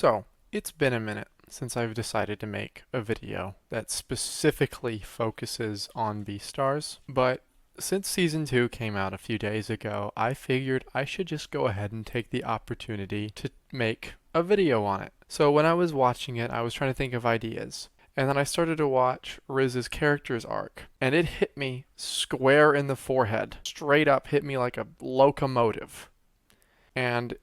So, it's been a minute since I've decided to make a video that specifically focuses on Beastars, but since Season 2 came out a few days ago, I figured I should just go ahead and take the opportunity to make a video on it. So when I was watching it, I was trying to think of ideas. And then I started to watch Riz's character's arc, and it hit me square in the forehead. Straight up hit me like a locomotive. And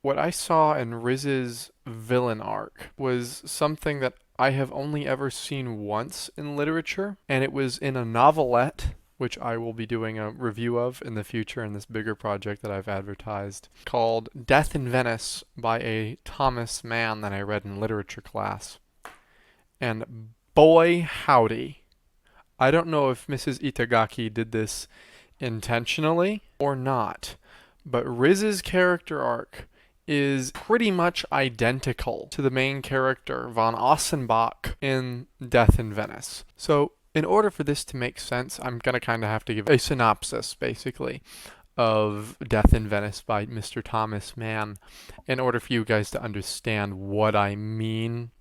what I saw in Riz's villain arc was something that I have only ever seen once in literature, and it was in a novelette, which I will be doing a review of in the future in this bigger project that I've advertised, called Death in Venice by a Thomas Mann that I read in literature class. And boy howdy, I don't know if Mrs. Itagaki did this intentionally or not, but Riz's character arc is pretty much identical to the main character, von Aschenbach, in Death in Venice. So, in order for this to make sense, I'm going to kind of have to give a synopsis, basically, of Death in Venice by Mr. Thomas Mann, in order for you guys to understand what I mean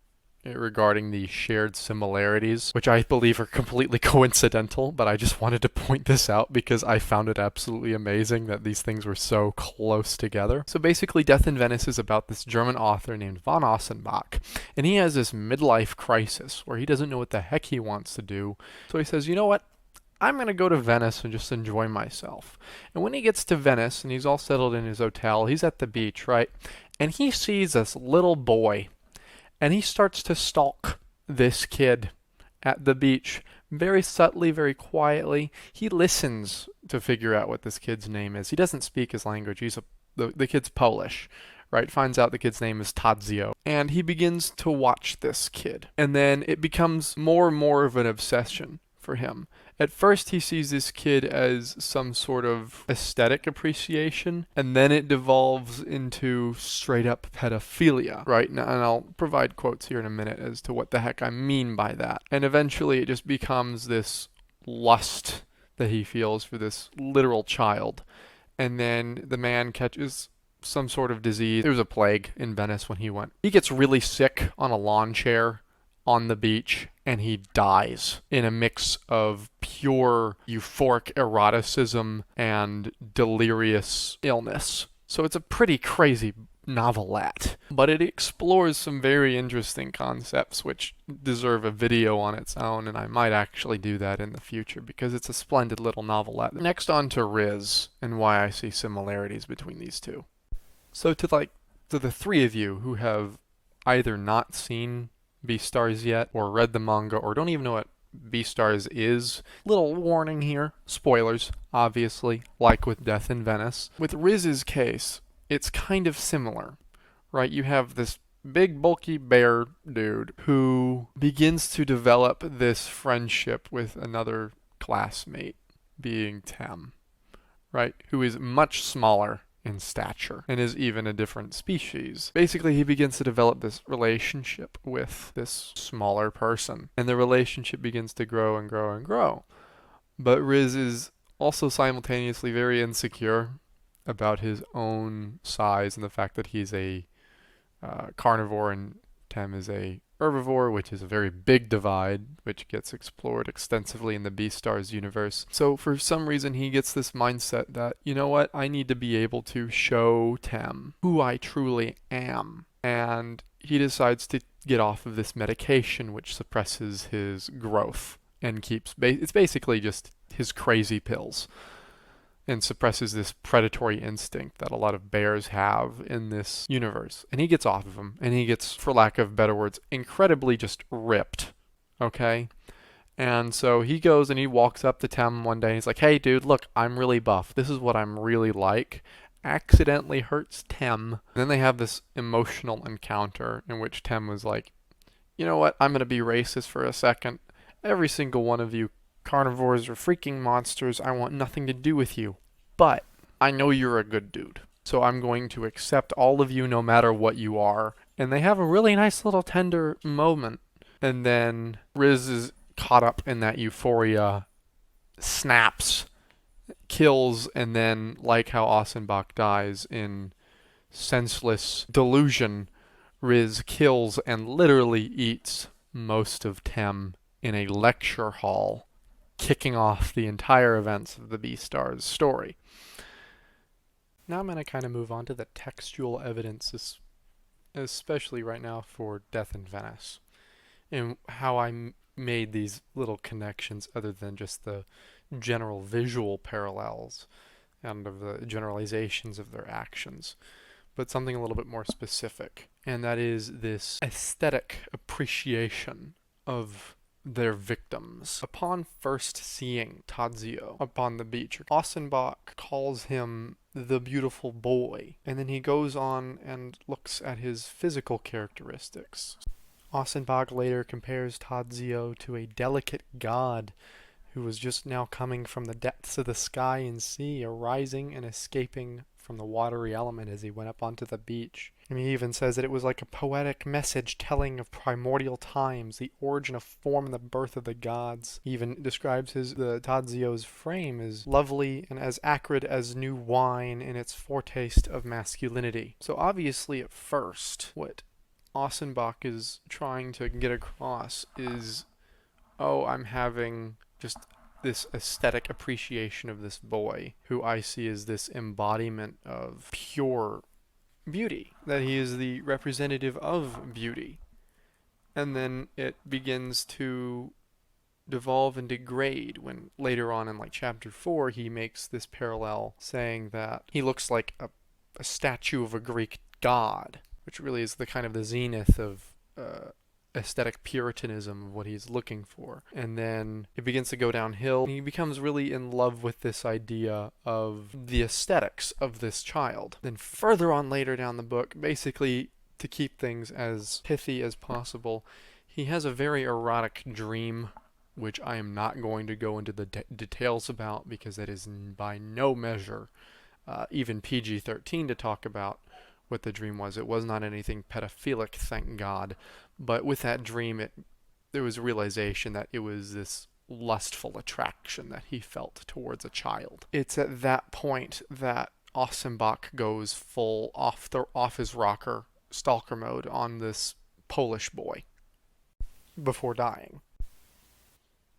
regarding the shared similarities, which I believe are completely coincidental, but I just wanted to point this out because I found it absolutely amazing that these things were so close together. So basically, Death in Venice is about this German author named von Aschenbach, and he has this midlife crisis where he doesn't know what the heck he wants to do. So he says, you know what? I'm going to go to Venice and just enjoy myself. And when he gets to Venice and he's all settled in his hotel, he's at the beach, right? And he sees this little boy, and he starts to stalk this kid at the beach very subtly, very quietly. He listens to figure out what this kid's name is. He doesn't speak his language. The kid's Polish, right? Finds out the kid's name is Tadzio. And he begins to watch this kid. And then it becomes more and more of an obsession for him. At first, he sees this kid as some sort of aesthetic appreciation, and then it devolves into straight up pedophilia, right? And I'll provide quotes here in a minute as to what the heck I mean by that. And eventually, it just becomes this lust that he feels for this literal child. And then the man catches some sort of disease. There was a plague in Venice when he went. He gets really sick on a lawn chair on the beach, and he dies in a mix of pure euphoric eroticism and delirious illness. So it's a pretty crazy novelette, but it explores some very interesting concepts which deserve a video on its own, and I might actually do that in the future because it's a splendid little novelette. Next on to Riz and why I see similarities between these two. So to the three of you who have either not seen Beastars yet, or read the manga, or don't even know what Beastars is, little warning here. Spoilers, obviously, like with Death in Venice. With Riz's case, it's kind of similar, right? You have this big, bulky bear dude who begins to develop this friendship with another classmate, being Tem, right? Who is much smaller in stature and is even a different species. Basically, he begins to develop this relationship with this smaller person, and the relationship begins to grow and grow and grow. But Riz is also simultaneously very insecure about his own size and the fact that he's a carnivore and Tem is a herbivore, which is a very big divide, which gets explored extensively in the Beastars universe. So for some reason, he gets this mindset that, you know what, I need to be able to show Tem who I truly am. And he decides to get off of this medication, which suppresses his growth and it's basically just his crazy pills, and suppresses this predatory instinct that a lot of bears have in this universe. And he gets off of them, and he gets, for lack of better words, incredibly just ripped, okay? And so he goes and he walks up to Tem one day, and he's like, hey dude, look, I'm really buff. This is what I'm really like. Accidentally hurts Tem. And then they have this emotional encounter in which Tem was like, you know what, I'm going to be racist for a second. Every single one of you carnivores are freaking monsters. I want nothing to do with you. But I know you're a good dude. So I'm going to accept all of you no matter what you are. And they have a really nice little tender moment. And then Riz is caught up in that euphoria, snaps, kills, and then, like how Aschenbach dies in senseless delusion, Riz kills and literally eats most of Tem in a lecture hall, kicking off the entire events of the Beastars story. Now I'm going to kind of move on to the textual evidence, especially right now for Death in Venice, and how I made these little connections other than just the general visual parallels and of the generalizations of their actions, but something a little bit more specific, and that is this aesthetic appreciation of their victims. Upon first seeing Tadzio upon the beach, Aschenbach calls him the beautiful boy, and then he goes on and looks at his physical characteristics. Aschenbach later compares Tadzio to a delicate god who was just now coming from the depths of the sky and sea, arising and escaping from the watery element as he went up onto the beach. And he even says that it was like a poetic message telling of primordial times, the origin of form and the birth of the gods. He even describes the Tadzio's frame as lovely and as acrid as new wine in its foretaste of masculinity. So obviously at first, what Aschenbach is trying to get across is, oh, I'm having just this aesthetic appreciation of this boy, who I see as this embodiment of pure beauty, that he is the representative of beauty. And then it begins to devolve and degrade when later on in like chapter 4 he makes this parallel saying that he looks like a statue of a Greek god, which really is the kind of the zenith of aesthetic puritanism of what he's looking for. And then it begins to go downhill. He becomes really in love with this idea of the aesthetics of this child. Then further on later down the book, basically to keep things as pithy as possible, he has a very erotic dream, which I am not going to go into the details about because that is by no measure even PG-13 to talk about what the dream was. It was not anything pedophilic, thank God. But with that dream, there was a realization that it was this lustful attraction that he felt towards a child. It's at that point that Aschenbach goes full off his rocker, stalker mode on this Polish boy before dying.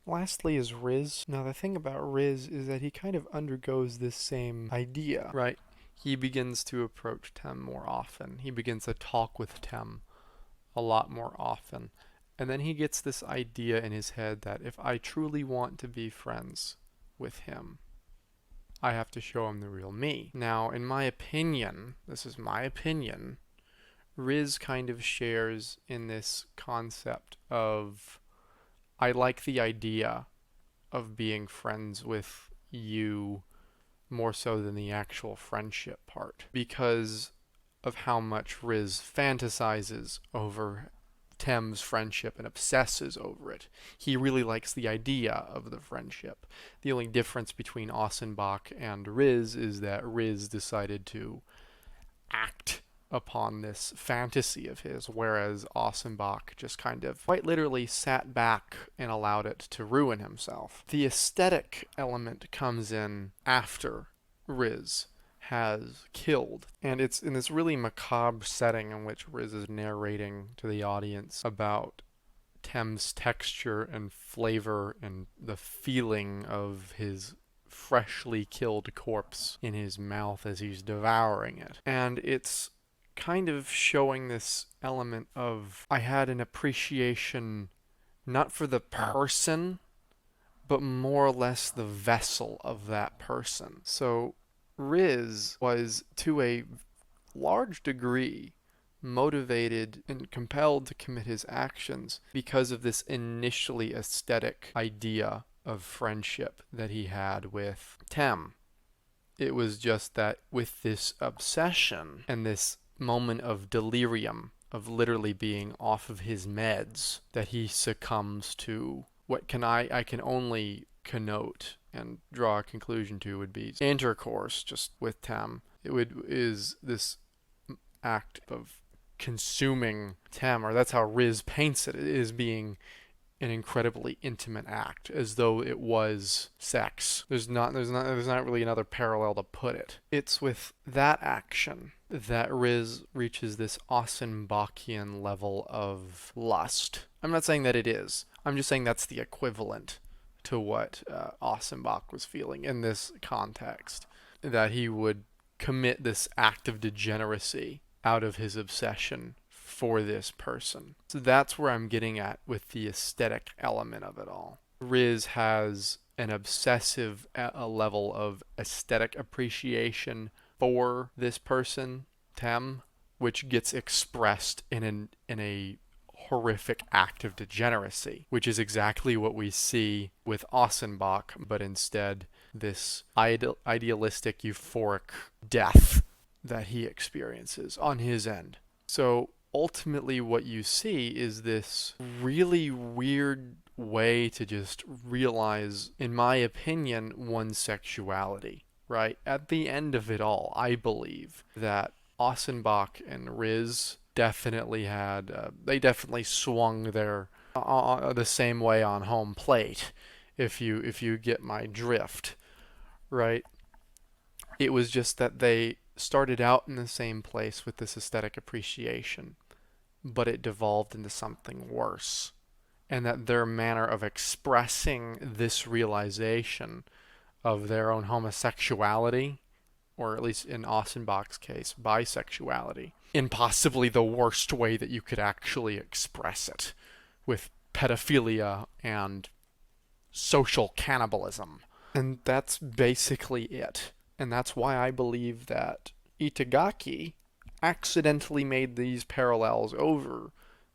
Lastly is Riz. Now the thing about Riz is that he kind of undergoes this same idea, right? He begins to approach Tem more often. He begins to talk with Tem a lot more often. And then he gets this idea in his head that if I truly want to be friends with him, I have to show him the real me. Now, in my opinion, this is my opinion, Riz kind of shares in this concept of, I like the idea of being friends with you more so than the actual friendship part, because of how much Riz fantasizes over Tem's friendship and obsesses over it. He really likes the idea of the friendship. The only difference between Aschenbach and Riz is that Riz decided to act upon this fantasy of his, whereas Aschenbach just kind of quite literally sat back and allowed it to ruin himself. The aesthetic element comes in after Riz has killed, and it's in this really macabre setting in which Riz is narrating to the audience about Tem's texture and flavor and the feeling of his freshly killed corpse in his mouth as he's devouring it. And it's kind of showing this element of, I had an appreciation not for the person, but more or less the vessel of that person. So Riz was, to a large degree, motivated and compelled to commit his actions because of this initially aesthetic idea of friendship that he had with Tem. It was just that with this obsession and this moment of delirium, of literally being off of his meds, that he succumbs to what I can only connote and draw a conclusion to would be intercourse just with Tem. Is this act of consuming Tem, or that's how Riz paints it, as being an incredibly intimate act, as though it was sex. There's not really another parallel to put it. It's with that action that Riz reaches this Aschenbachian level of lust. I'm not saying that it is. I'm just saying that's the equivalent to what Aschenbach was feeling in this context. That he would commit this act of degeneracy out of his obsession for this person. So that's where I'm getting at with the aesthetic element of it all. Riz has an obsessive level of aesthetic appreciation for this person, Tem, which gets expressed in a horrific act of degeneracy, which is exactly what we see with Aschenbach, but instead this idealistic, euphoric death that he experiences on his end. So ultimately what you see is this really weird way to just realize, in my opinion, one's sexuality, right? At the end of it all, I believe that Aschenbach and Riz definitely had, they definitely swung their the same way on home plate, if you get my drift, right? It was just that they started out in the same place with this aesthetic appreciation, but it devolved into something worse, and that their manner of expressing this realization of their own homosexuality, or at least in Aschenbach's case, bisexuality, in possibly the worst way that you could actually express it, with pedophilia and social cannibalism. And that's basically it. And that's why I believe that Itagaki accidentally made these parallels over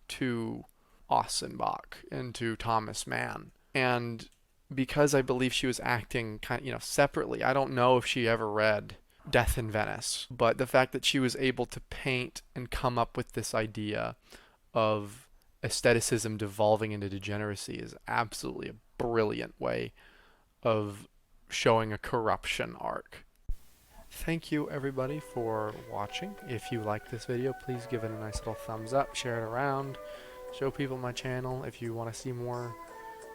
to Aschenbach and to Thomas Mann. And because I believe she was acting separately, I don't know if she ever read Death in Venice, but the fact that she was able to paint and come up with this idea of aestheticism devolving into degeneracy is absolutely a brilliant way of showing a corruption arc. Thank you everybody for watching. If you like this video, please give it a nice little thumbs up, share it around, show people my channel. If you want to see more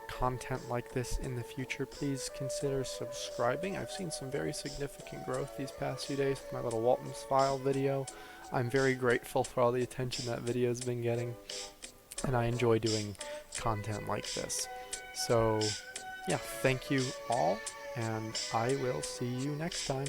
content like this in the future, please consider subscribing. I've seen some very significant growth these past few days with my little Walton's file video. I'm very grateful for all the attention that video's been getting, and I enjoy doing content like this. So yeah, thank you all, and I will see you next time.